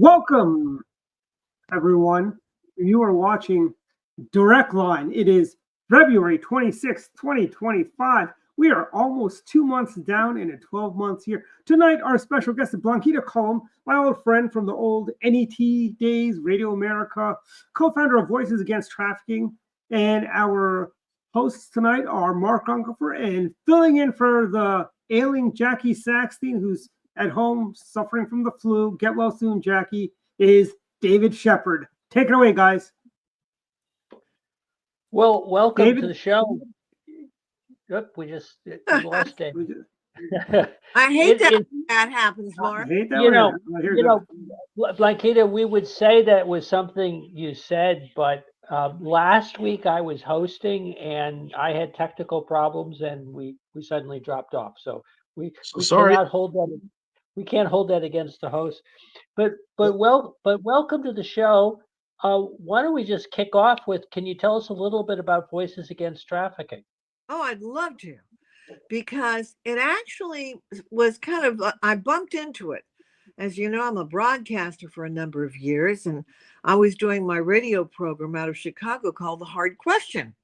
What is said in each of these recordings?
Welcome, everyone. You are watching Direct Line. It is February 26th, 2025. We are almost 2 months down in a 12-month year. Tonight, our special guest is Blanquita Cullum, my old friend from the old NET days, Radio America, co-founder of Voices Against Trafficking. And our hosts tonight are Mark Unkelfer and filling in for the ailing Jackie Saxton, who's at home suffering from the flu. Get well soon, Jackie, is David Shepard. Take it away, guys. Well, welcome David? to the show. Yep, we lost David. I hate that happens, Mark. I hate that. You know, Blanquita, we would say that was something you said, but last week I was hosting and I had technical problems and we suddenly dropped off. So we cannot hold that. We can't hold that against the host. But welcome to the show. Why don't we just kick off with, can you tell us a little bit about Voices Against Trafficking? Oh, I'd love to, because it actually was kind of, I bumped into it. As you know, I'm a broadcaster for a number of years, and I was doing my radio program out of Chicago called The Hard Question.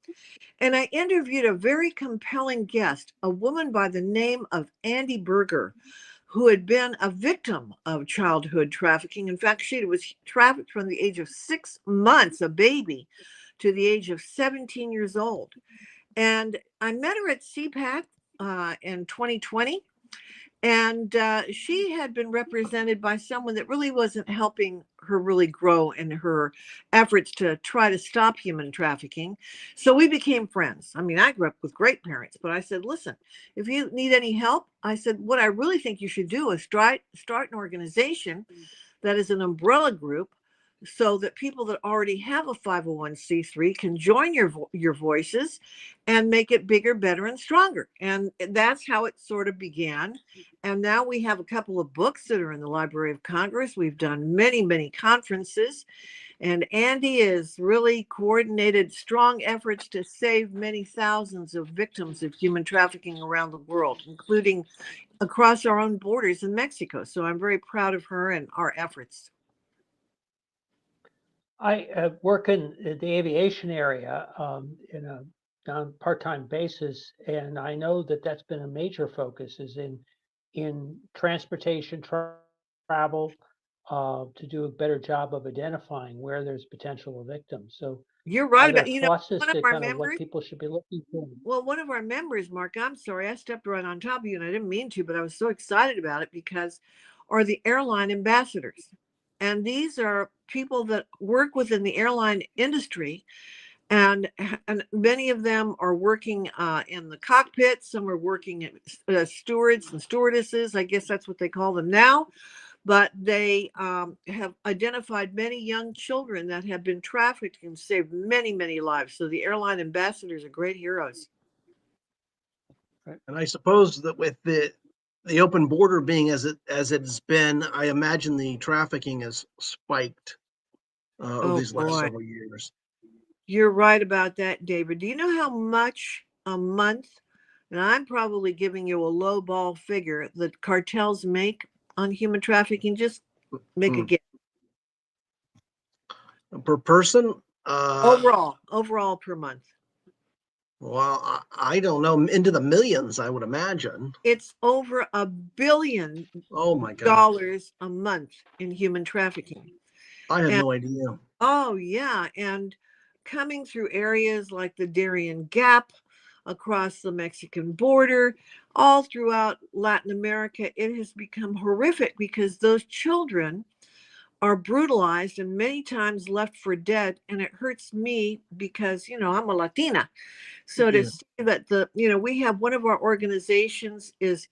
And I interviewed a very compelling guest, a woman by the name of Andy Berger, who had been a victim of childhood trafficking. In fact, she was trafficked from the age of 6 months, a baby, to the age of 17 years old. And I met her at CPAC in 2020. And she had been represented by someone that really wasn't helping her really grow in her efforts to try to stop human trafficking. So we became friends. I mean, I grew up with great parents, but I said, listen, if you need any help, I said, what I really think you should do is start an organization that is an umbrella group, so that people that already have a 501c3 can join your voices and make it bigger, better, and stronger. And that's how it sort of began. And now we have a couple of books that are in the Library of Congress. We've done many, many conferences. And Andy has really coordinated strong efforts to save many thousands of victims of human trafficking around the world, including across our own borders in Mexico. So I'm very proud of her and our efforts. I work in the aviation area in a part-time basis, and I know that that's been a major focus, is in transportation travel, to do a better job of identifying where there's potential victims. So you're right about what people should be looking for. Well, one of our members, Mark, I'm sorry, I stepped right on top of you and I didn't mean to, but I was so excited about it because are the airline ambassadors. And these are people that work within the airline industry, and many of them are working in the cockpit. Some are working as stewards and stewardesses. I guess that's what they call them now. But they have identified many young children that have been trafficked and saved many, many lives. So the airline ambassadors are great heroes. And I suppose that with the open border being as it's been, I imagine the trafficking has spiked over these last several years. You're right about that, David. Do you know how much a month, and I'm probably giving you a low ball figure, that cartels make on human trafficking? Just make a guess. Per person? Overall per month. Well, I don't know. Into the millions, I would imagine. It's over $1 billion a month in human trafficking. I had no idea. Oh, yeah. And coming through areas like the Darien Gap, across the Mexican border, all throughout Latin America, it has become horrific because those children are brutalized and many times left for dead. And it hurts me because, I'm a Latina. So to say that we have one of our organizations is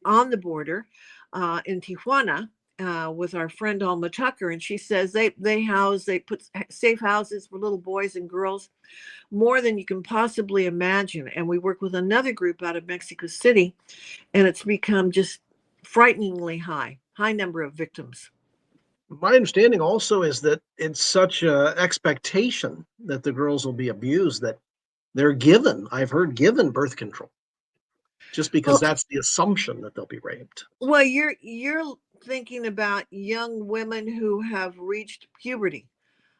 on the border in Tijuana with our friend Alma Tucker. And she says they put safe houses for little boys and girls, more than you can possibly imagine. And we work with another group out of Mexico City, and it's become just frighteningly high number of victims. My understanding also is that it's such an expectation that the girls will be abused that they're given birth control, just because that's the assumption that they'll be raped. Well, you're thinking about young women who have reached puberty.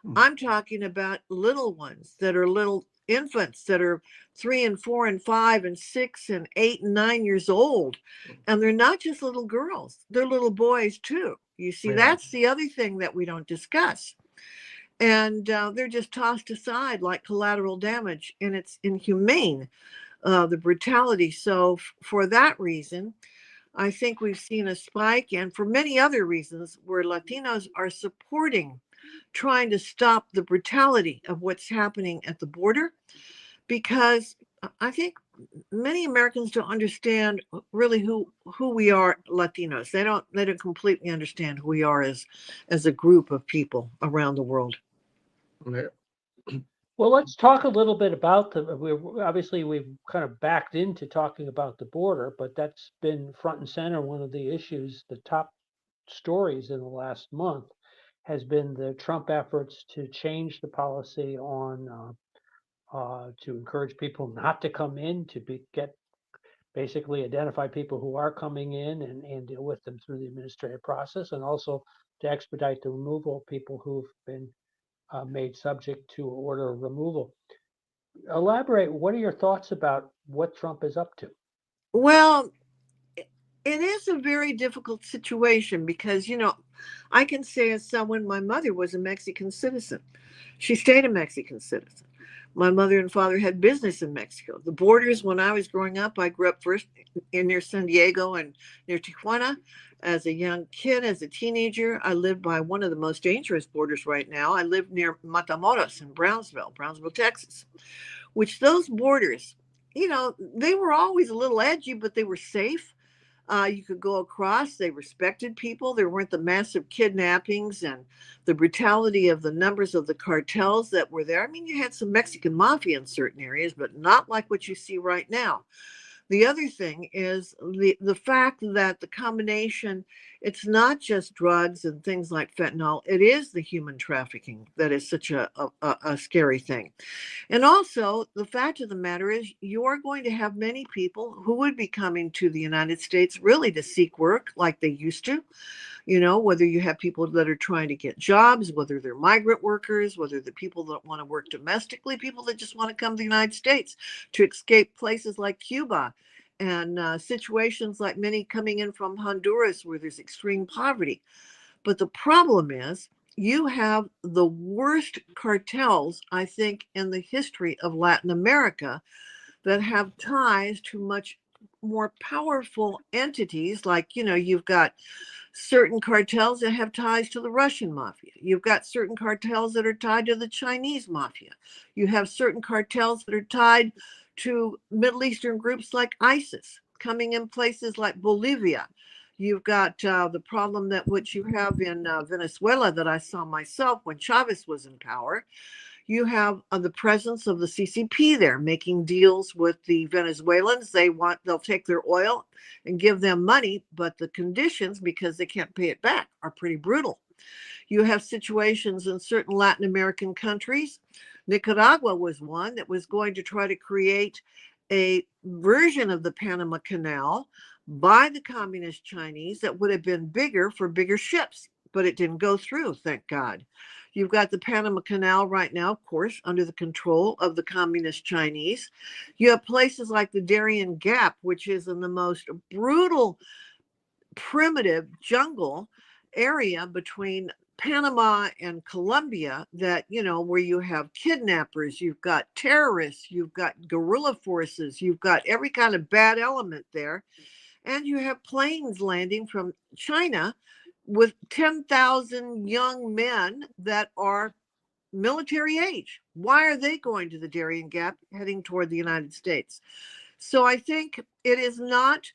Mm. I'm talking about little ones that are little infants that are 3 and 4 and 5 and 6 and 8 and 9 years old. And they're not just little girls, they're little boys too. You see, Yeah. that's the other thing that we don't discuss. And they're just tossed aside like collateral damage, and it's inhumane, the brutality. So, for that reason, I think we've seen a spike, and for many other reasons, where Latinos are supporting trying to stop the brutality of what's happening at the border, because I think many Americans don't understand really who we are, Latinos. They don't completely understand who we are as a group of people around the world. Yeah. Well, let's talk a little bit about obviously we've kind of backed into talking about the border, but that's been front and center. One of the issues, the top stories in the last month, has been the Trump efforts to change the policy on to encourage people not to come in, to get basically identify people who are coming in and deal with them through the administrative process, and also to expedite the removal of people who've been made subject to order of removal. Elaborate. What are your thoughts about what Trump is up to? Well, it is a very difficult situation because, I can say as someone, my mother was a Mexican citizen. She stayed a Mexican citizen. My mother and father had business in Mexico. The borders, when I was growing up, I grew up first in near San Diego and near Tijuana. As a young kid, as a teenager, I lived by one of the most dangerous borders right now. I lived near Matamoros in Brownsville, Texas, which those borders, they were always a little edgy, but they were safe. You could go across. They respected people. There weren't the massive kidnappings and the brutality of the numbers of the cartels that were there. I mean, you had some Mexican mafia in certain areas, but not like what you see right now. The other thing is the fact that the combination, it's not just drugs and things like fentanyl, it is the human trafficking that is such a scary thing. And also, the fact of the matter is, you are going to have many people who would be coming to the United States really to seek work like they used to. Whether you have people that are trying to get jobs, whether they're migrant workers, whether the people that want to work domestically, people that just want to come to the United States to escape places like Cuba and situations like many coming in from Honduras where there's extreme poverty. But the problem is, you have the worst cartels, I think, in the history of Latin America that have ties to much more powerful entities. Like, you've got certain cartels that have ties to the Russian mafia. You've got certain cartels that are tied to the Chinese mafia. You have certain cartels that are tied to Middle Eastern groups like ISIS coming in places like Bolivia. You've got the problem that which you have in Venezuela that I saw myself when Chavez was in power. You have the presence of the CCP there making deals with the Venezuelans. They'll take their oil and give them money, but the conditions, because they can't pay it back, are pretty brutal. You have situations in certain Latin American countries. Nicaragua was one that was going to try to create a version of the Panama Canal by the communist Chinese that would have been bigger for bigger ships, but it didn't go through, thank God. You've got the Panama Canal right now, of course, under the control of the communist Chinese. You have places like the Darien Gap, which is in the most brutal, primitive jungle area between Panama and Colombia that, where you have kidnappers, you've got terrorists, you've got guerrilla forces, you've got every kind of bad element there. And you have planes landing from China with 10,000 young men that are military age. Why are they going to the Darien Gap heading toward the United States? So I think it is not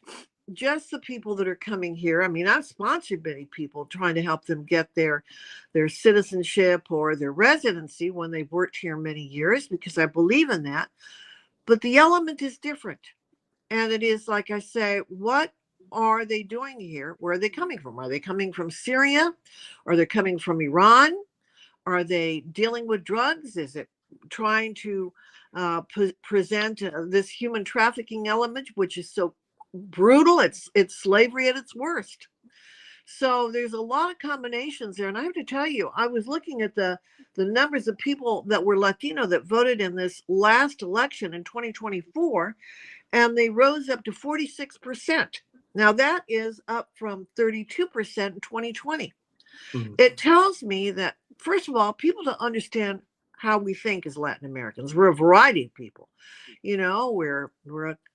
just the people that are coming here. I mean, I've sponsored many people trying to help them get their citizenship or their residency when they've worked here many years, because I believe in that. But the element is different. And it is, like I say, what are they doing here? Where are they coming from? Are they coming from Syria? Are they coming from Iran? Are they dealing with drugs? Is it trying to present this human trafficking element, which is so brutal? It's slavery at its worst. So there's a lot of combinations there. And I have to tell you, I was looking at the numbers of people that were Latino that voted in this last election in 2024, and they rose up to 46%. Now that is up from 32% in 2020. Mhm. It tells me that, first of all, people don't understand how we think as Latin Americans. We're a variety of people. You know, we're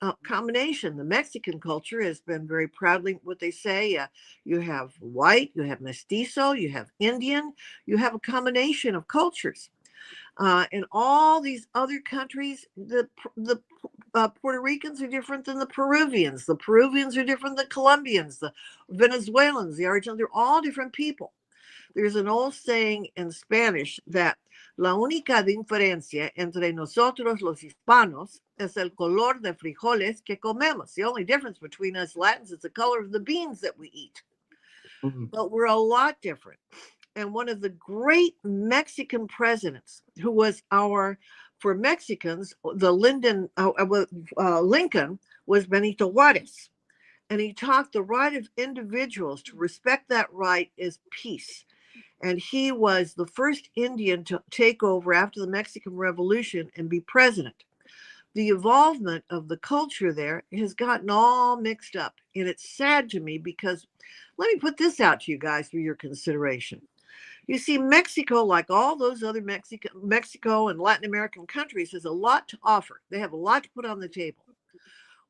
a combination. The Mexican culture has been very proudly what they say. You have white, you have mestizo, you have Indian, you have a combination of cultures. In all these other countries, the Puerto Ricans are different than the Peruvians. The Peruvians are different than the Colombians, the Venezuelans, the Argentinians. They're all different people. There's an old saying in Spanish that la única diferencia entre nosotros los hispanos es el color de frijoles que comemos. The only difference between us Latins is the color of the beans that we eat. Mhm. But we're a lot different. And one of the great Mexican presidents who was for Mexicans, the Lincoln was Benito Juarez. And he taught the right of individuals to respect that right as peace. And he was the first Indian to take over after the Mexican Revolution and be president. The involvement of the culture there has gotten all mixed up. And it's sad to me because let me put this out to you guys for your consideration. You see, Mexico, like all those other Mexico and Latin American countries, has a lot to offer. They have a lot to put on the table.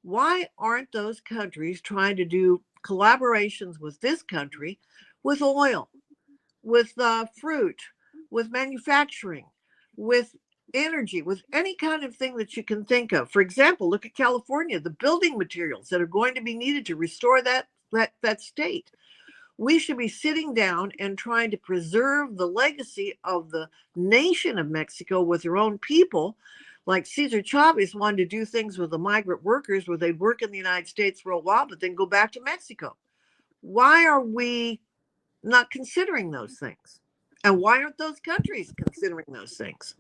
Why aren't those countries trying to do collaborations with this country with oil, with fruit, with manufacturing, with energy, with any kind of thing that you can think of? For example, look at California, the building materials that are going to be needed to restore that state. We should be sitting down and trying to preserve the legacy of the nation of Mexico with their own people. Like Cesar Chavez wanted to do things with the migrant workers where they'd work in the United States for a while, but then go back to Mexico. Why are we not considering those things? And why aren't those countries considering those things?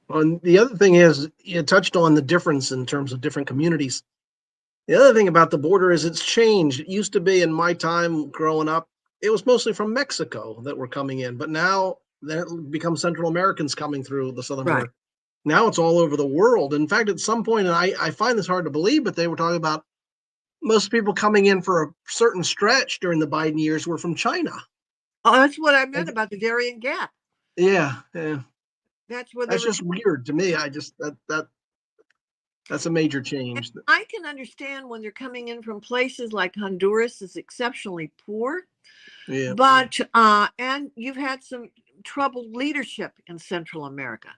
And the other thing is, you touched on the difference in terms of different communities. The other thing about the border is it's changed. It used to be in my time growing up, it was mostly from Mexico that were coming in, but now then it becomes Central Americans coming through the southern Right. border. Now it's all over the world. In fact, at some point, and I find this hard to believe, but they were talking about most people coming in for a certain stretch during the Biden years were from China. Oh, that's what I meant about the Darien Gap. Yeah. That's where they That's were. just weird to me. I just that's a major change. I can understand when they're coming in from places like Honduras is exceptionally poor. Yeah. But and you've had some troubled leadership in Central America.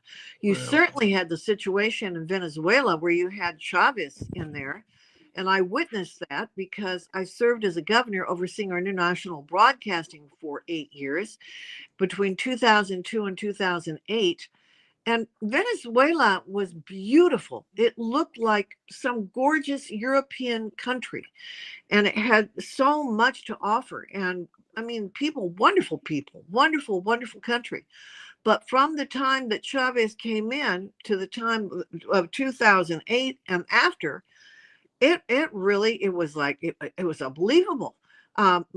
You Well. certainly had the situation in Venezuela where you had Chavez in there. And I witnessed that because I served as a governor overseeing our international broadcasting for 8 years between 2002 and 2008. And Venezuela was beautiful. It looked like some gorgeous European country, and it had so much to offer. And I mean, people, wonderful, wonderful country. But from the time that Chavez came in to the time of 2008 and after, it was like it was unbelievable.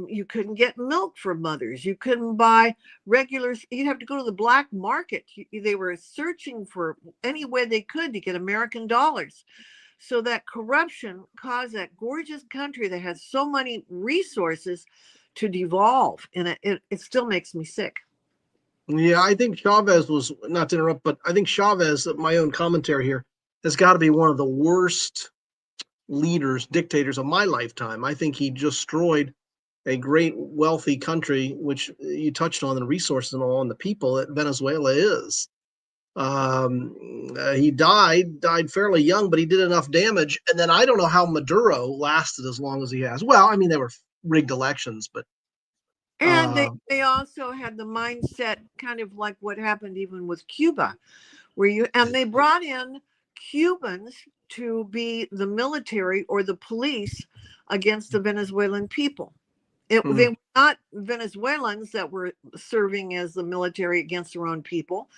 You couldn't get milk for mothers. You couldn't buy regulars. You'd have to go to the black market. They were searching for any way they could to get American dollars. So that corruption caused that gorgeous country that has so many resources to devolve. And it still makes me sick. Yeah, I think Chavez was, not to interrupt, but I think Chavez, my own commentary here, has got to be one of the worst leaders, dictators of my lifetime. I think he destroyed a great wealthy country, which you touched on, the resources and all, and the people that Venezuela is. He died fairly young, but he did enough damage. And then I don't know how Maduro lasted as long as he has. Well, I mean, they were rigged elections, but And they also had the mindset kind of like what happened even with Cuba, and they brought in Cubans to be the military or the police against the Venezuelan people. They were not Venezuelans that were serving as the military against their own people.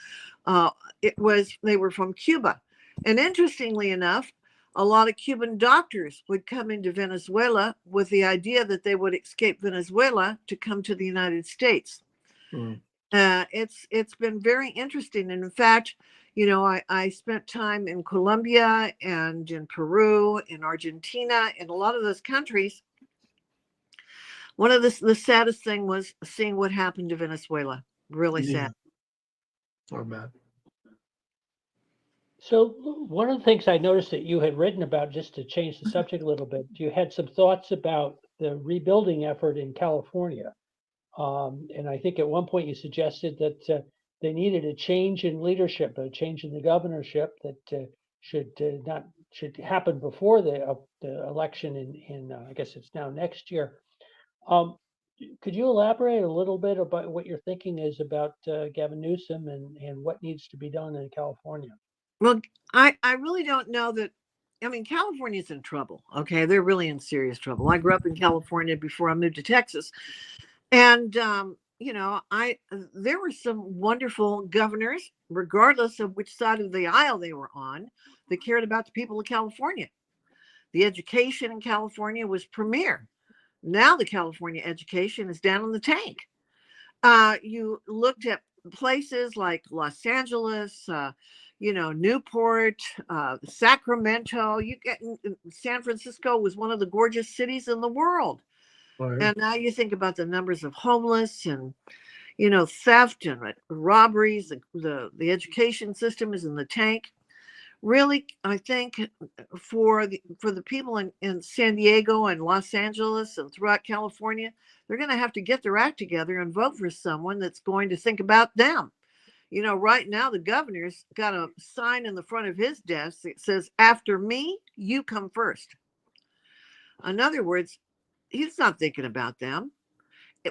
They were from Cuba. And interestingly enough, a lot of Cuban doctors would come into Venezuela with the idea that they would escape Venezuela to come to the United States. Mm. It's been very interesting. And in fact, I spent time in Colombia and in Peru, in Argentina, in a lot of those countries. One of the saddest thing was seeing what happened to Venezuela. Really Yeah. sad. Or bad. So one of the things I noticed that you had written about, just to change the subject a little bit, you had some thoughts about the rebuilding effort in California. And I think at one point you suggested that they needed a change in leadership, a change in the governorship that should happen before the election in I guess it's now next year. Um, could you elaborate a little bit about what your thinking is about Gavin Newsom and what needs to be done in California? Well, I really don't know that. I mean, California's in trouble. Okay. They're really in serious trouble. I grew up in California before I moved to Texas. And, there were some wonderful governors, regardless of which side of the aisle they were on, that cared about the people of California. The education in California was premier. Now the California education is down in the tank. You looked at places like Los Angeles, Newport, Sacramento. You get San Francisco was one of the gorgeous cities in the world. Right. And now you think about the numbers of homeless and, theft and robberies. The education system is in the tank. Really, I think for the people in San Diego and Los Angeles and throughout California, they're going to have to get their act together and vote for someone that's going to think about them. Right now the governor's got a sign in the front of his desk that says, "After me, you come first." In other words, he's not thinking about them.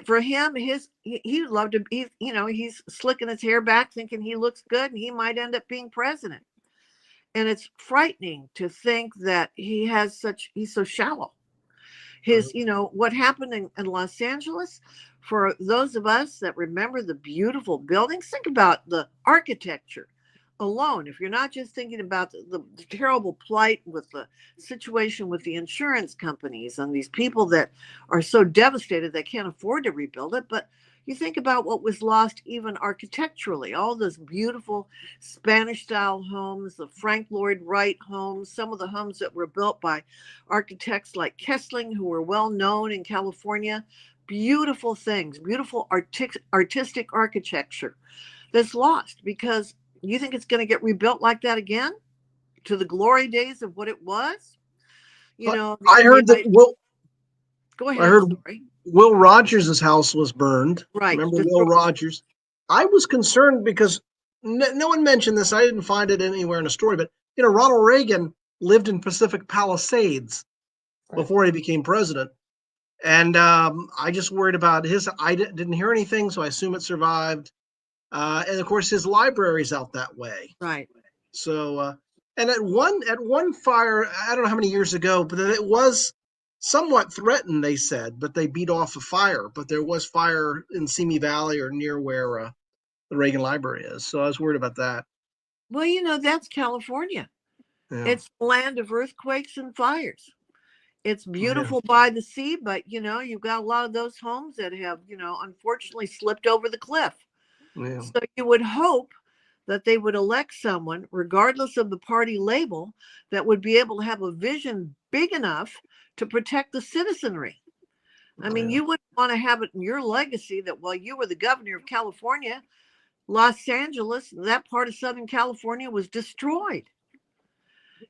For him, he loved to be, he's slicking his hair back thinking he looks good and he might end up being president. And it's frightening to think that he's so shallow. What happened in Los Angeles, for those of us that remember the beautiful buildings, think about the architecture alone. If you're not just thinking about the terrible plight with the situation with the insurance companies and these people that are so devastated they can't afford to rebuild it, but you think about what was lost even architecturally, all those beautiful Spanish style homes, the Frank Lloyd Wright homes, some of the homes that were built by architects like Kessling, who were well known in California. Beautiful things, beautiful artistic architecture that's lost because you think it's going to get rebuilt like that again to the glory days of what it was? I heard that Go ahead. I heard I'm sorry. Will Rogers' house was burned. Right. Remember Will Rogers? I was concerned because no one mentioned this. I didn't find it anywhere in the story, but Ronald Reagan lived in Pacific Palisades before he became president. And I just worried about I didn't hear anything, so I assume it survived. And of course, his library's out that way. Right. So, and at one fire, I don't know how many years ago, but it was somewhat threatened, they said, but they beat off a fire. But there was fire in Simi Valley or near where the Reagan Library is. So I was worried about that. Well, that's California. Yeah. It's the land of earthquakes and fires. It's beautiful by the sea, but you've got a lot of those homes that have, unfortunately slipped over the cliff. Yeah. So you would hope that they would elect someone, regardless of the party label, that would be able to have a vision big enough to protect the citizenry. I mean, you wouldn't want to have it in your legacy that while you were the governor of California, Los Angeles, that part of Southern California was destroyed.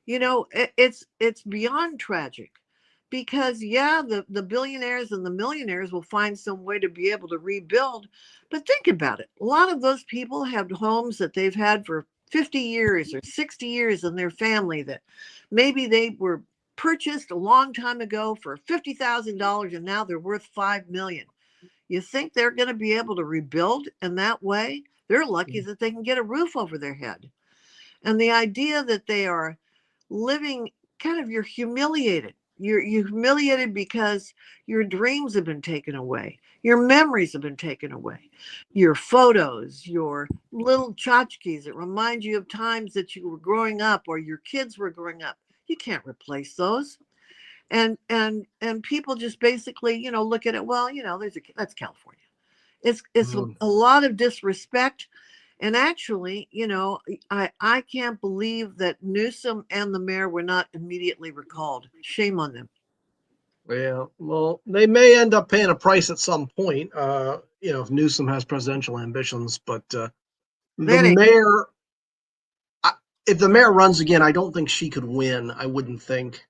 It's beyond tragic. Because the billionaires and the millionaires will find some way to be able to rebuild. But think about it. A lot of those people have homes that they've had for 50 years or 60 years in their family that maybe they were purchased a long time ago for $50,000 and now they're worth $5 million. You think they're going to be able to rebuild in that way? They're lucky that they can get a roof over their head. And the idea that they are living you're humiliated. You're humiliated because your dreams have been taken away. Your memories have been taken away. Your photos, your little tchotchkes that remind you of times that you were growing up or your kids were growing up. You can't replace those. And people just basically, look at it. Well, that's California. It's a lot of disrespect. And actually, I can't believe that Newsom and the mayor were not immediately recalled. Shame on them. Yeah, well, they may end up paying a price at some point, if Newsom has presidential ambitions. But the That ain't mayor, if the mayor runs again, I don't think she could win. I wouldn't think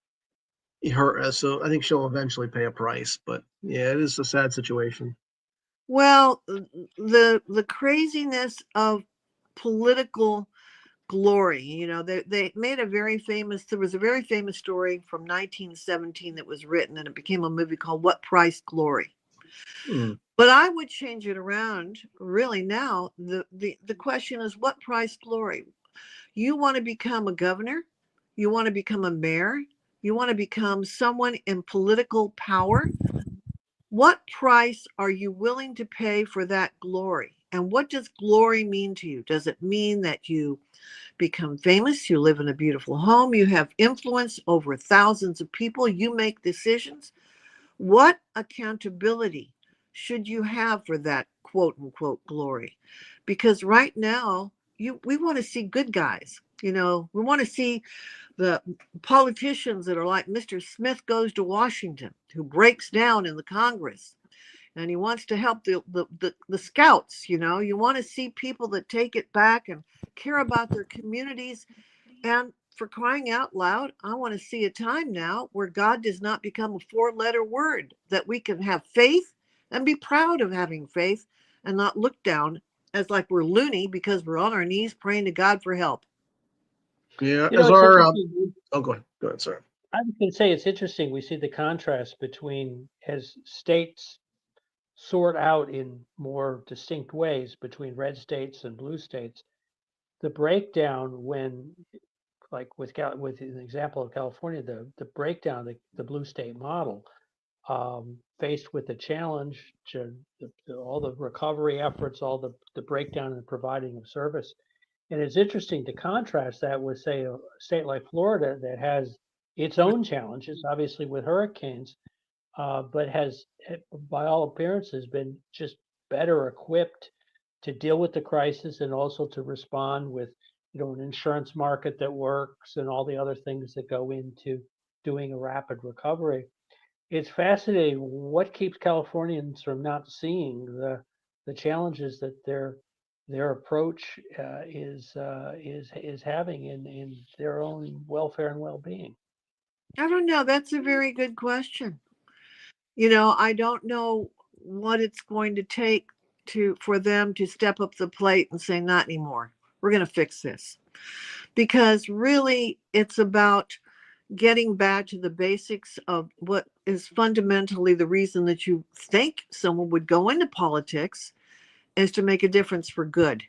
her. So I think she'll eventually pay a price. But yeah, it is a sad situation. well, the craziness of political glory. They made there was a very famous story from 1917 that was written, and it became a movie called What Price Glory. Hmm. But I would change it around really now. The question is, what price glory? You want to become a governor? You want to become a mayor? You want to become someone in political power? What price are you willing to pay for that glory? And what does glory mean to you? Does it mean that you become famous, you live in a beautiful home, you have influence over thousands of people, you make decisions? What accountability should you have for that quote unquote glory? Because right now, we want to see good guys. We want to see the politicians that are like Mr. Smith goes to Washington, who breaks down in the Congress, and he wants to help the scouts. You want to see people that take it back and care about their communities. And for crying out loud, I want to see a time now where God does not become a four-letter word, that we can have faith and be proud of having faith and not look down as like we're loony because we're on our knees praying to God for help. Yeah, It's interesting. oh, go ahead, sorry. I was going to say it's interesting. We see the contrast between, as states sort out in more distinct ways between red states and blue states, the breakdown when, like with an example of California, the breakdown, the blue state model, faced with the challenge to all the recovery efforts, all the breakdown in the providing of service. And it's interesting to contrast that with, say, a state like Florida that has its own challenges, obviously with hurricanes, but has, by all appearances, been just better equipped to deal with the crisis and also to respond with, an insurance market that works and all the other things that go into doing a rapid recovery. It's fascinating what keeps Californians from not seeing the challenges that their approach is having in their own welfare and well-being. I don't know. That's a very good question. I don't know what it's going to take for them to step up the plate and say, not anymore. We're going to fix this. Because really, it's about getting back to the basics of what is fundamentally the reason that you think someone would go into politics, is to make a difference for good.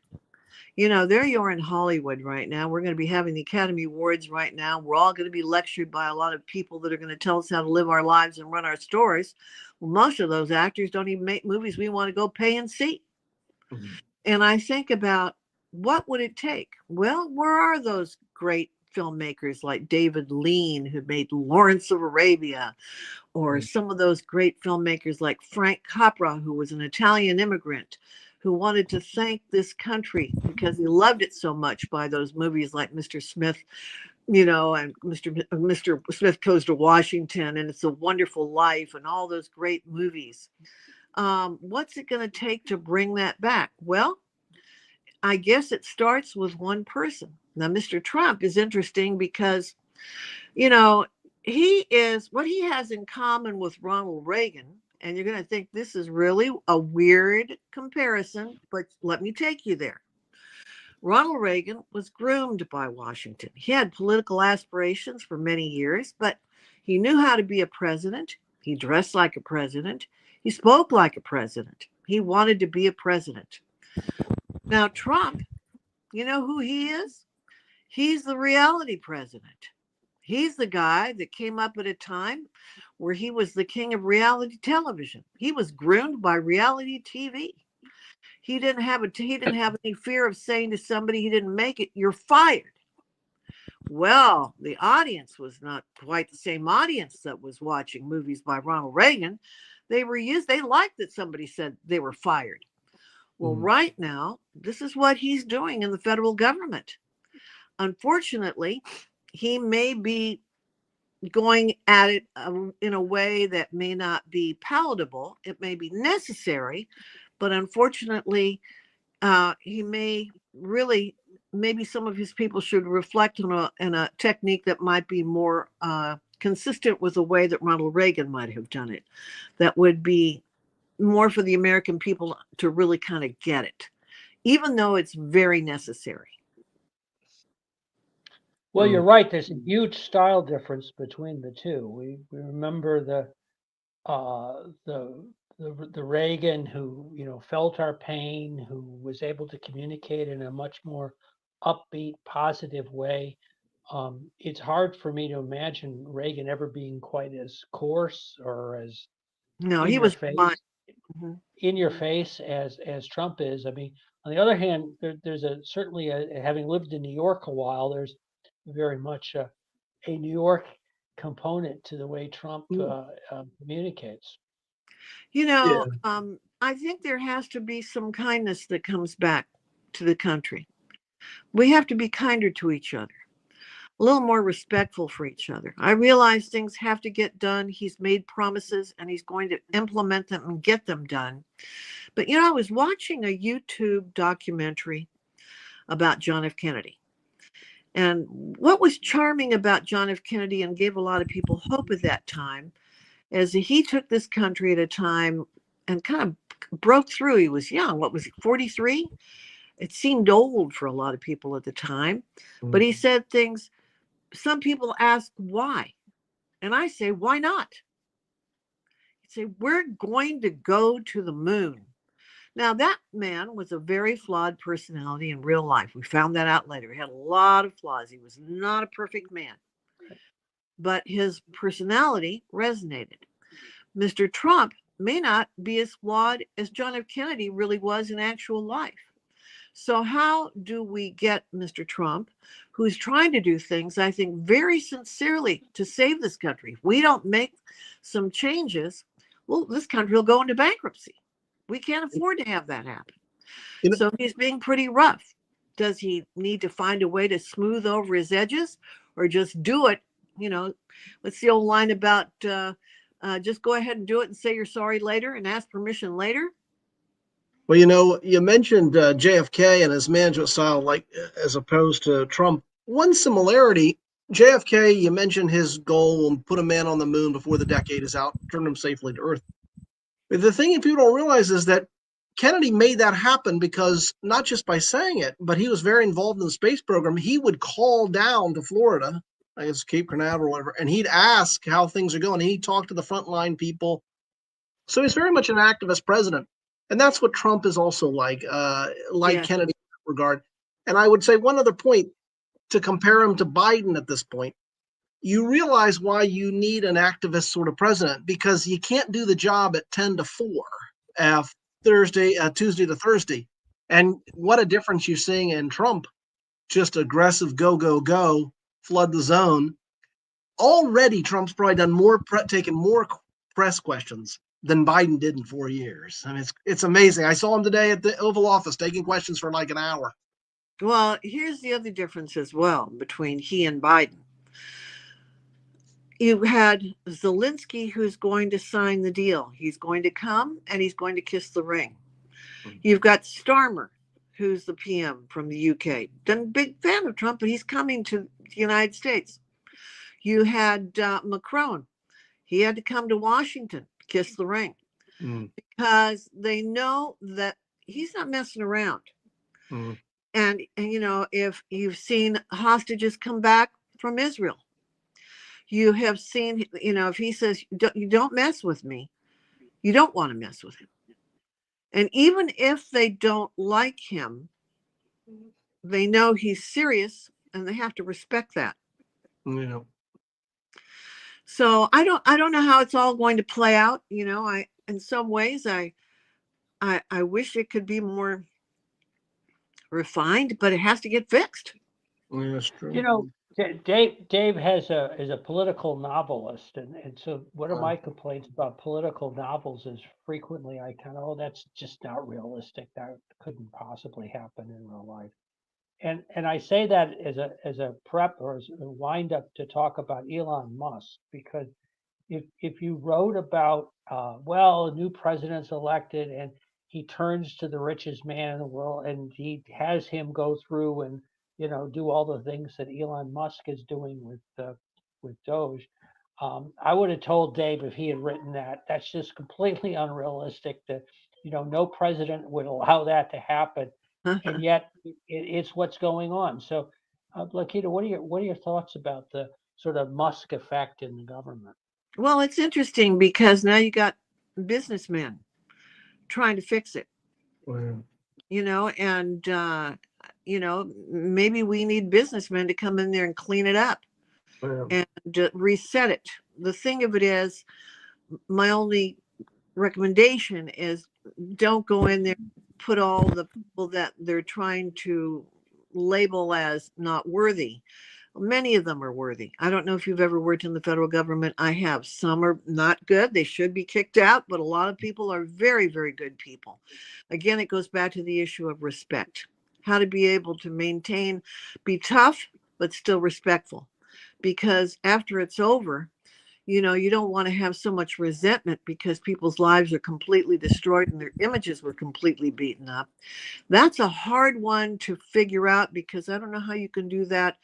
There you are in Hollywood right now. We're going to be having the Academy Awards right now. We're all going to be lectured by a lot of people that are going to tell us how to live our lives and run our stores. Well, most of those actors don't even make movies we want to go pay and see. Mm-hmm. And I think about, what would it take? Well, where are those great filmmakers like David Lean, who made Lawrence of Arabia, or some of those great filmmakers like Frank Capra, who was an Italian immigrant who wanted to thank this country because he loved it so much, by those movies like Mr. Smith, and Mr. Smith Goes to Washington, and It's a Wonderful Life, and all those great movies. What's it going to take to bring that back? Well, I guess it starts with one person. Now, Mr. Trump is interesting because, what he has in common with Ronald Reagan, and you're going to think this is really a weird comparison, but let me take you there. Ronald Reagan was groomed by Washington. He had political aspirations for many years, but he knew how to be a president. He dressed like a president. He spoke like a president. He wanted to be a president. Now, Trump, you know who he is? He's the reality president. He's the guy that came up at a time where he was the king of reality television. He was groomed by reality TV. He didn't have any fear of saying to somebody he didn't make it, "You're fired." Well, the audience was not quite the same audience that was watching movies by Ronald Reagan. They liked that somebody said they were fired. Well, right now, this is what he's doing in the federal government. Unfortunately, he may be going at it in a way that may not be palatable. It may be necessary, but unfortunately, he may really, maybe some of his people should reflect on a technique that might be more consistent with the way that Ronald Reagan might have done it. That would be more for the American people to really kind of get it, even though it's very necessary. Well, you're right. There's a huge style difference between the two. We remember the Reagan who, felt our pain, who was able to communicate in a much more upbeat, positive way. It's hard for me to imagine Reagan ever being quite as coarse or as No, in he your was face blind. Mhm. in your face as Trump is. I mean, on the other hand, there's certainly having lived in New York a while, there's very much a New York component to the way Trump communicates. Yeah. I think there has to be some kindness that comes back to the country. We have to be kinder to each other, a little more respectful for each other. I realize things have to get done. He's made promises and he's going to implement them and get them done. But, I was watching a YouTube documentary about John F. Kennedy. And what was charming about John F. Kennedy and gave a lot of people hope at that time is that he took this country at a time and kind of broke through. He was young. What was he, 43? It seemed old for a lot of people at the time. But he said things, some people ask why. And I say, why not? He'd say, we're going to go to the moon. Now, that man was a very flawed personality in real life. We found that out later. He had a lot of flaws. He was not a perfect man. But his personality resonated. Mr. Trump may not be as flawed as John F. Kennedy really was in actual life. So how do we get Mr. Trump, who's trying to do things, I think, very sincerely to save this country? If we don't make some changes, well, this country will go into bankruptcy. We can't afford to have that happen. So he's being pretty rough. Does he need to find a way to smooth over his edges or just do it? What's the old line about just go ahead and do it and say you're sorry later and ask permission later? Well, you mentioned JFK and his management style, like as opposed to Trump. One similarity, JFK, you mentioned his goal will put a man on the moon before the decade is out, turn him safely to Earth. But the thing that people don't realize is that Kennedy made that happen because not just by saying it, but he was very involved in the space program. He would call down to Florida, I guess Cape Canaveral or whatever, and he'd ask how things are going. He'd talk to the frontline people. So he's very much an activist president. And that's what Trump is also like Kennedy in that regard. And I would say one other point to compare him to Biden at this point. You realize why you need an activist sort of president, because you can't do the job at 10 to 4, Tuesday to Thursday. And what a difference you're seeing in Trump. Just aggressive, go, go, go, flood the zone. Already, Trump's probably done taken more press questions than Biden did in 4 years. I mean, it's amazing. I saw him today at the Oval Office taking questions for like an hour. Well, here's the other difference as well between he and Biden. You had Zelensky, who's going to sign the deal. He's going to come and he's going to kiss the ring. You've got Starmer, who's the PM from the UK. Been a big fan of Trump, but he's coming to the United States. You had Macron. He had to come to Washington, kiss the ring, because they know that he's not messing around. And if you've seen hostages come back from Israel, you have seen, if he says, you don't mess with me, you don't want to mess with him. And even if they don't like him, they know he's serious and they have to respect that. Yeah. So I don't know how it's all going to play out. In some ways, I wish it could be more refined, but it has to get fixed. Yeah, that's true. Dave is a political novelist, and so one of my complaints about political novels is frequently I kind of, oh, that's just not realistic. That couldn't possibly happen in real life. And I say that as a prep or as a wind up to talk about Elon Musk, because if you wrote about well, a new president's elected and he turns to the richest man in the world and he has him go through and do all the things that Elon Musk is doing with Doge. I would have told Dave if he had written that that's just completely unrealistic. That no president would allow that to happen, and yet it's what's going on. So, Blanquita, what are your thoughts about the sort of Musk effect in the government? Well, it's interesting because now you got businessmen trying to fix it, Wow. and maybe we need businessmen to come in there and clean it up Wow. and reset it. The thing of it is, my only recommendation is don't go in there, put all the people that they're trying to label as not worthy. Many of them are worthy. I don't know if you've ever worked in the federal government. I have. Some are not good. They should be kicked out, but a lot of people are very, very good people. Again, it goes back to the issue of respect. How to be able to be tough, but still respectful. Because after it's over, you don't want to have so much resentment because people's lives are completely destroyed and their images were completely beaten up. That's a hard one to figure out because I don't know how you can do that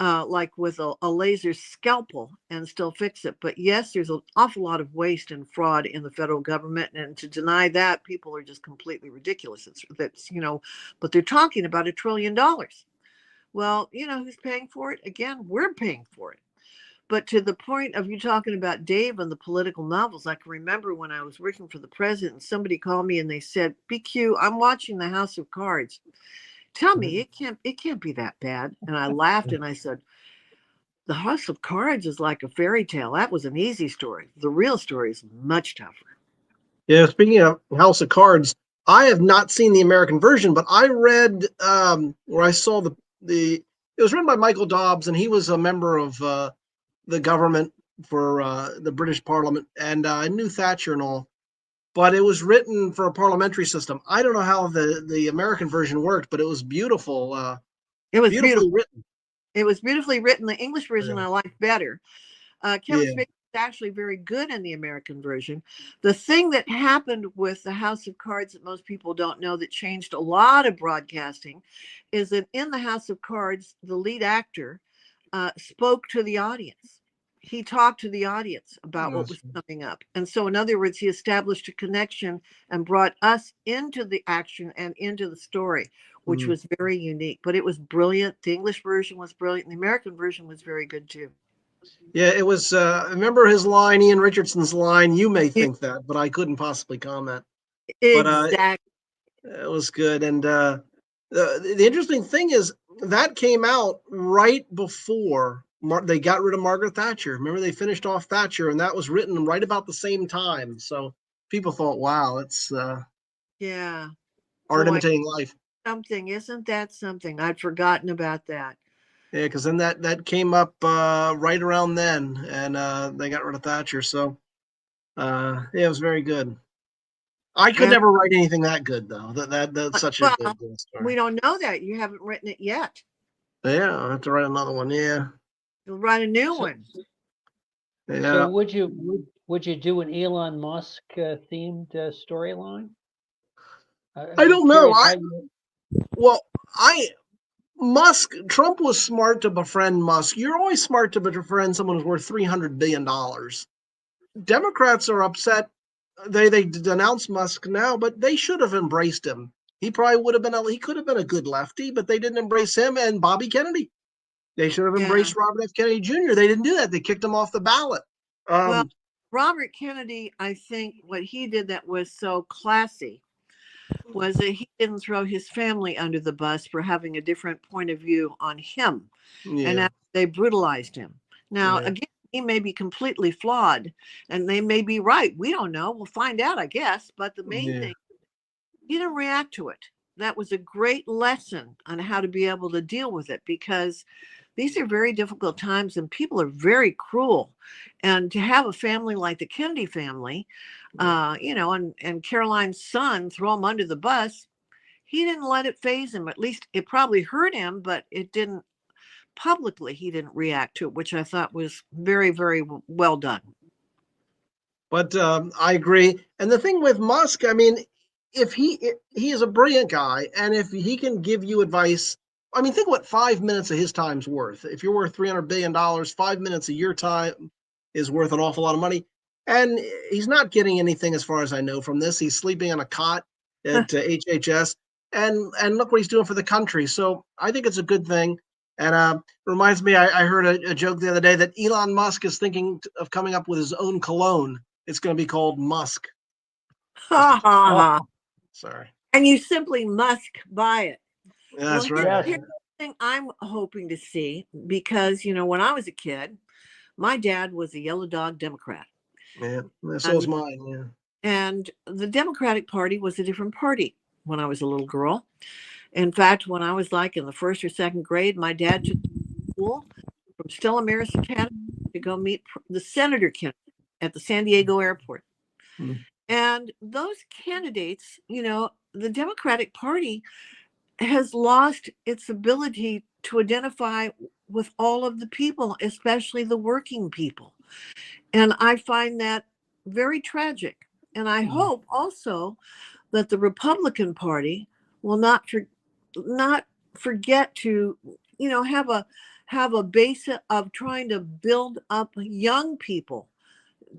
like with a laser scalpel and still fix it. But yes, there's an awful lot of waste and fraud in the federal government. And to deny that, people are just completely ridiculous. But they're talking about $1 trillion. Well, who's paying for it? Again, we're paying for it. But to the point of you talking about Dave and the political novels, I can remember when I was working for the president, somebody called me and they said, "BQ, I'm watching the House of Cards. Tell me, it can't be that bad." And I laughed and I said, "The House of Cards is like a fairy tale. That was an easy story. The real story is much tougher." Yeah, speaking of House of Cards, I have not seen the American version, but I read where I saw the it was written by Michael Dobbs, and he was a member of the government for the British Parliament, and I knew Thatcher and all, but it was written for a parliamentary system. I don't know how the American version worked, but it was beautiful, It was beautifully beautiful. written. It was beautifully written. The English version I liked better. Kevin Yeah. Spacey is actually very good in the American version. The thing that happened with the House of Cards that most people don't know that changed a lot of broadcasting is that in the House of Cards, the lead actor spoke to the audience. He talked to the audience about what was coming up. And so, in other words, he established a connection and brought us into the action and into the story, which was very unique. But it was brilliant. The English version was brilliant. And the American version was very good too. Yeah, it was. Remember his line, Ian Richardson's line. You may Yeah, think that, but I couldn't possibly comment. But exactly. it was good. And the interesting thing is that came out right before they got rid of Margaret Thatcher. Remember, they finished off Thatcher, and that was written right about the same time. So people thought, "Wow, it's Yeah. art Boy, imitating life." something. Isn't that something? I'd forgotten about that. Yeah, because then that came up right around then, and they got rid of Thatcher. So yeah, it was very good. I could And never write anything that good though. That's such a well, good we story. don't know that. You haven't written it yet. Yeah, I'll have to write another one. Yeah, You'll write a new So, one. so yeah. would you do an Elon Musk themed storyline? I I'd be don't know. curious how you. Well, I Musk. Trump was smart to befriend Musk. You're always smart to befriend someone who's worth $300 billion. Democrats are upset. They denounce Musk now, but they should have embraced him. He probably would have been. He could have been a good lefty, but they didn't embrace him and Bobby Kennedy. They should have Yeah. embraced Robert F. Kennedy Jr. They didn't do that. They kicked him off the ballot. Well, Um, Robert Kennedy, I think what he did that was so classy was that he didn't throw his family under the bus for having a different point of view on him. And yeah, they brutalized him. Now, yeah, again, he may be completely flawed and they may be right. We don't know. We'll find out, I guess. But the main yeah. thing, he didn't react to it. That was a great lesson on how to be able to deal with it because these are very difficult times, and people are very cruel. And to have a family like the Kennedy family, and Caroline's son throw him under the bus, he didn't let it faze him. At least it probably hurt him, but it didn't publicly. He didn't react to it, which I thought was very, very well done. But I agree. And the thing with Musk, I mean, if he is a brilliant guy, and if he can give you advice, I mean, think what 5 minutes of his time's worth. If you're worth $300 billion, 5 minutes of your time is worth an awful lot of money. And he's not getting anything, as far as I know, from this. He's sleeping on a cot at HHS, and look what he's doing for the country. So I think it's a good thing. And reminds me, I heard a joke the other day that Elon Musk is thinking of coming up with his own cologne. It's going to be called Musk. And Sorry. you simply must buy it. That's Well, right. here's the thing I'm hoping to see, because, when I was a kid, my dad was a yellow dog Democrat. Yeah, so was mine. Yeah. And the Democratic Party was a different party when I was a little girl. In fact, when I was like in the first or second grade, my dad took me to school from Stella Maris Academy to go meet the Senator candidate at the San Diego airport. And those candidates, the Democratic Party has lost its ability to identify with all of the people, especially the working people. And I find that very tragic. And I hope also that the Republican Party will not forget to, have a base of trying to build up young people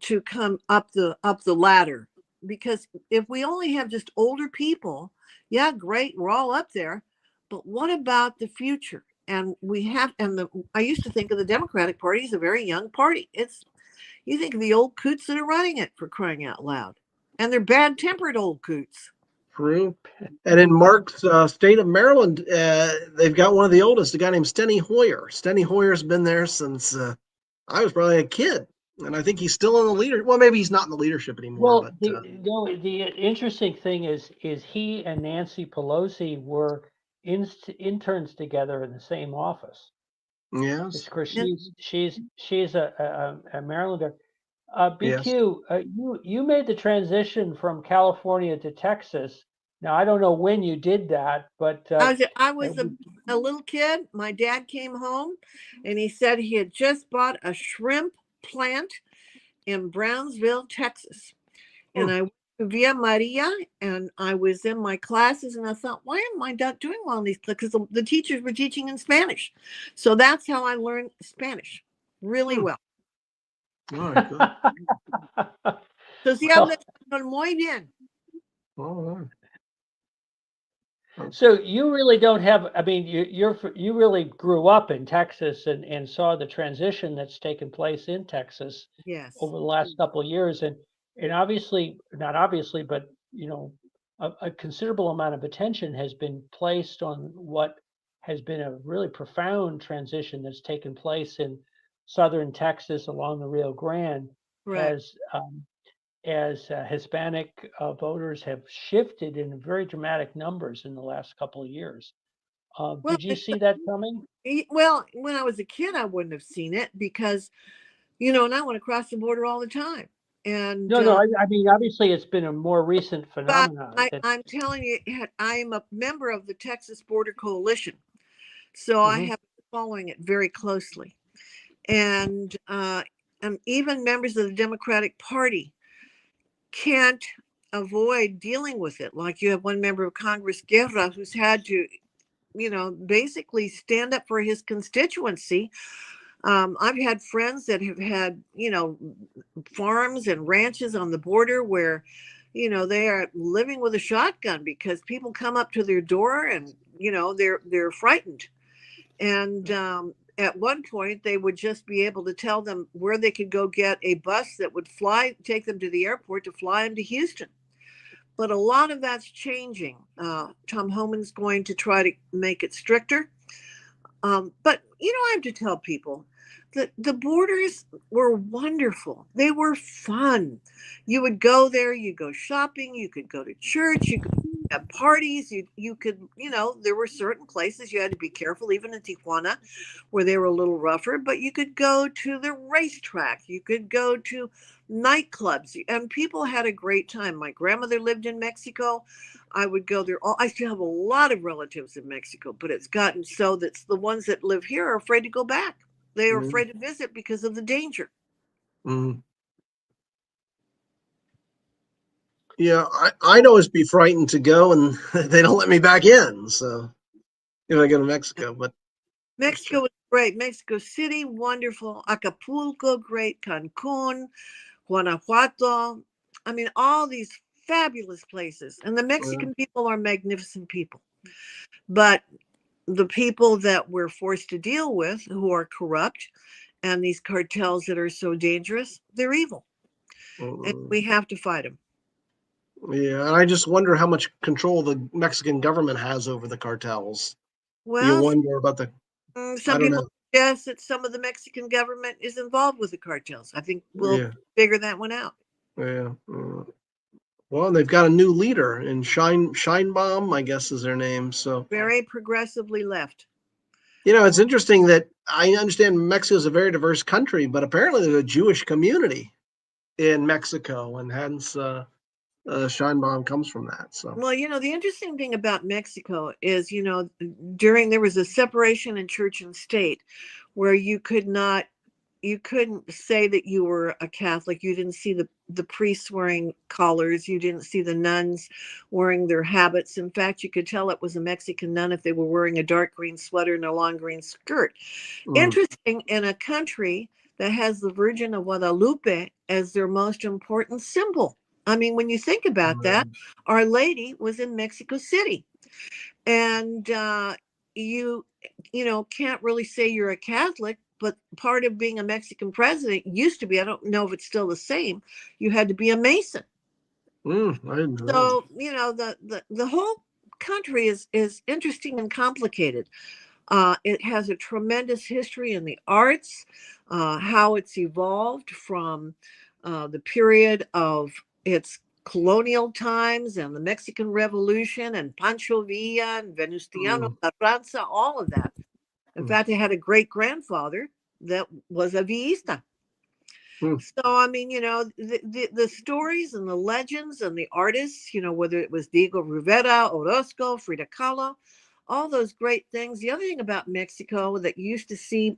to come up the ladder. Because if we only have just older people, yeah, great, we're all up there, but what about the future? And I used to think of the Democratic Party as a very young party. You think of the old coots that are running it, for crying out loud, and they're bad-tempered old coots. True. And in Mark's state of Maryland, they've got one of the oldest, a guy named Steny Hoyer. Steny Hoyer's been there since I was probably a kid. And I think he's still in the leader. Well, maybe he's not in the leadership anymore. Well, But the interesting thing is he and Nancy Pelosi were interns together in the same office. yes, Of course, she's a Marylander. yes. BQ, you made the transition from California to Texas. Now I don't know when you did that, but I was a little kid. My dad came home and he said he had just bought a shrimp plant in Brownsville, Texas. And I went to Via Maria, and I was in my classes, and I thought, why am I not doing well in these? Because the teachers were teaching in Spanish. So that's how I learned Spanish really well. All right, good. So si hablas muy bien. All right. So you really don't have. I mean, you really grew up in Texas and saw the transition that's taken place in Texas Yes. over the last couple of years, and obviously, not obviously, but a considerable amount of attention has been placed on what has been a really profound transition that's taken place in southern Texas along the Rio Grande, Correct. as Hispanic voters have shifted in very dramatic numbers in the last couple of years. Did you see that coming? Well, when I was a kid, I wouldn't have seen it because, and I went across the border all the time. And No, I mean, obviously, it's been a more recent phenomenon. I'm telling you, I am a member of the Texas Border Coalition, so I have been following it very closely. And even members of the Democratic Party can't avoid dealing with it. Like you have one member of Congress, Guerra, who's had to, basically stand up for his constituency. I've had friends that have had, farms and ranches on the border where, they are living with a shotgun because people come up to their door and, they're frightened. And at one point, they would just be able to tell them where they could go get a bus that would take them to the airport to fly them to Houston. But a lot of that's changing. Tom Homan's going to try to make it stricter. But, I have to tell people that the borders were wonderful. They were fun. You would go there, you go shopping, you could go to church, you could have parties. You could, there were certain places you had to be careful, even in Tijuana, where they were a little rougher. But you could go to the racetrack. You could go to nightclubs, and people had a great time. My grandmother lived in Mexico. I would go there. I still have a lot of relatives in Mexico, but it's gotten so that the ones that live here are afraid to go back. They are afraid to visit because of the danger. Mm. Yeah, I'd always be frightened to go, and they don't let me back in. So if I go to Mexico, but Mexico was great. Mexico City, wonderful. Acapulco, great. Cancun, Guanajuato. I mean, all these fabulous places. And the Mexican people are magnificent people. But the people that we're forced to deal with, who are corrupt, and these cartels that are so dangerous, they're evil. And we have to fight them. Yeah, and I just wonder how much control the Mexican government has over the cartels. You Well, wonder about the, some I don't people know. suggest that some of the Mexican government is involved with the cartels. I think we'll Yeah, figure that one out. yeah. Well, they've got a new leader, and Scheinbaum, I guess, is their name. So Very progressively left. it's interesting that I understand Mexico is a very diverse country, but apparently there's a Jewish community in Mexico, and hence Scheinbaum comes from that. So Well, the interesting thing about Mexico is, there was a separation in church and state where you couldn't say that you were a Catholic. You didn't see the priests wearing collars. You didn't see the nuns wearing their habits. In fact, you could tell it was a Mexican nun if they were wearing a dark green sweater and a long green skirt. Interesting, in a country that has the Virgin of Guadalupe as their most important symbol. I mean, when you think about that, Our Lady was in Mexico City. And you can't really say you're a Catholic, but part of being a Mexican president used to be, I don't know if it's still the same, you had to be a Mason. I didn't know. So the whole country is interesting and complicated. It has a tremendous history in the arts, how it's evolved from the period of its colonial times and the Mexican Revolution and Pancho Villa and Venustiano Carranza, all of that. In fact, I had a great grandfather that was a Villista. So, I mean, the stories and the legends and the artists, whether it was Diego Rivera, Orozco, Frida Kahlo, all those great things. The other thing about Mexico that you used to see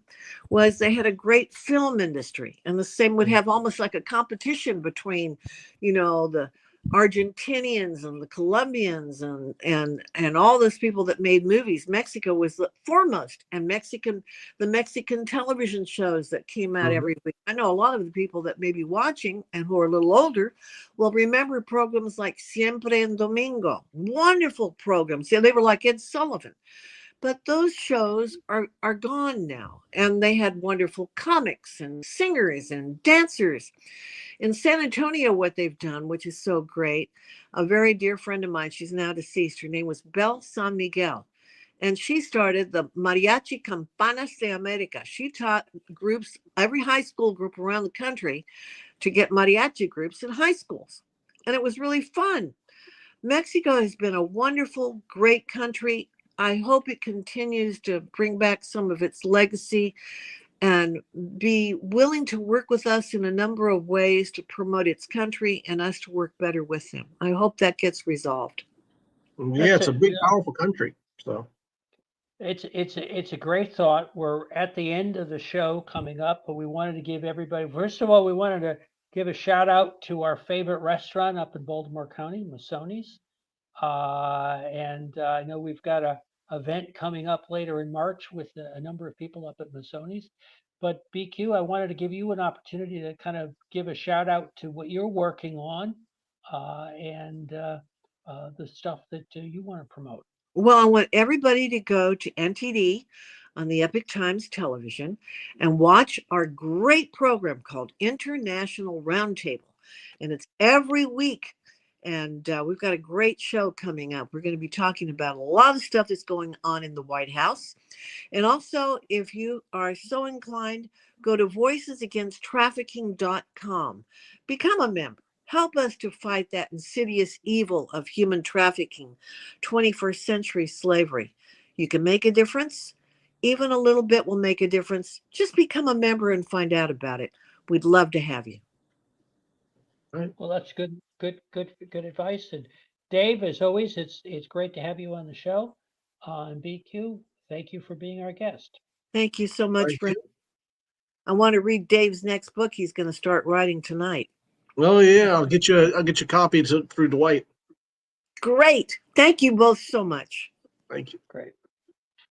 was they had a great film industry, and the same would have almost like a competition between, the Argentinians and the Colombians and all those people that made movies. Mexico was the foremost, and the Mexican television shows that came out every week. I know a lot of the people that may be watching and who are a little older will remember programs like Siempre en Domingo, wonderful programs. Yeah, they were like Ed Sullivan. But those shows are gone now, and they had wonderful comics and singers and dancers. In San Antonio, what they've done, which is so great, a very dear friend of mine, she's now deceased, her name was Belle San Miguel, and she started the Mariachi Campanas de America. She taught groups, every high school group around the country, to get mariachi groups in high schools. And it was really fun. Mexico has been a wonderful, great country. I hope it continues to bring back some of its legacy and be willing to work with us in a number of ways to promote its country and us to work better with them. I hope that gets resolved. Yeah, it's a big, powerful country. So it's a great thought. We're at the end of the show coming up, but we wanted to give everybody, first of all, we wanted to give a shout out to our favorite restaurant up in Baltimore County, Masoni's. And I know we've got a event coming up later in March with a number of people up at Masoni's. But BQ, I wanted to give you an opportunity to kind of give a shout out to what you're working on and the stuff that you want to promote. Well, I want everybody to go to NTD on the Epic Times television and watch our great program called International Roundtable. And it's every week. And we've got a great show coming up. We're going to be talking about a lot of stuff that's going on in the White House. And also, if you are so inclined, go to voicesagainsttrafficking.com. Become a member. Help us to fight that insidious evil of human trafficking, 21st century slavery. You can make a difference. Even a little bit will make a difference. Just become a member and find out about it. We'd love to have you. Well, that's good advice. And Dave, as always, it's great to have you on the show. And BQ, thank you for being our guest. Thank you so much Thank for. you. I want to read Dave's next book. He's going to start writing tonight. Well, yeah, I'll get you a copy through Dwight. Great. Thank you both so much. Thank you. Great.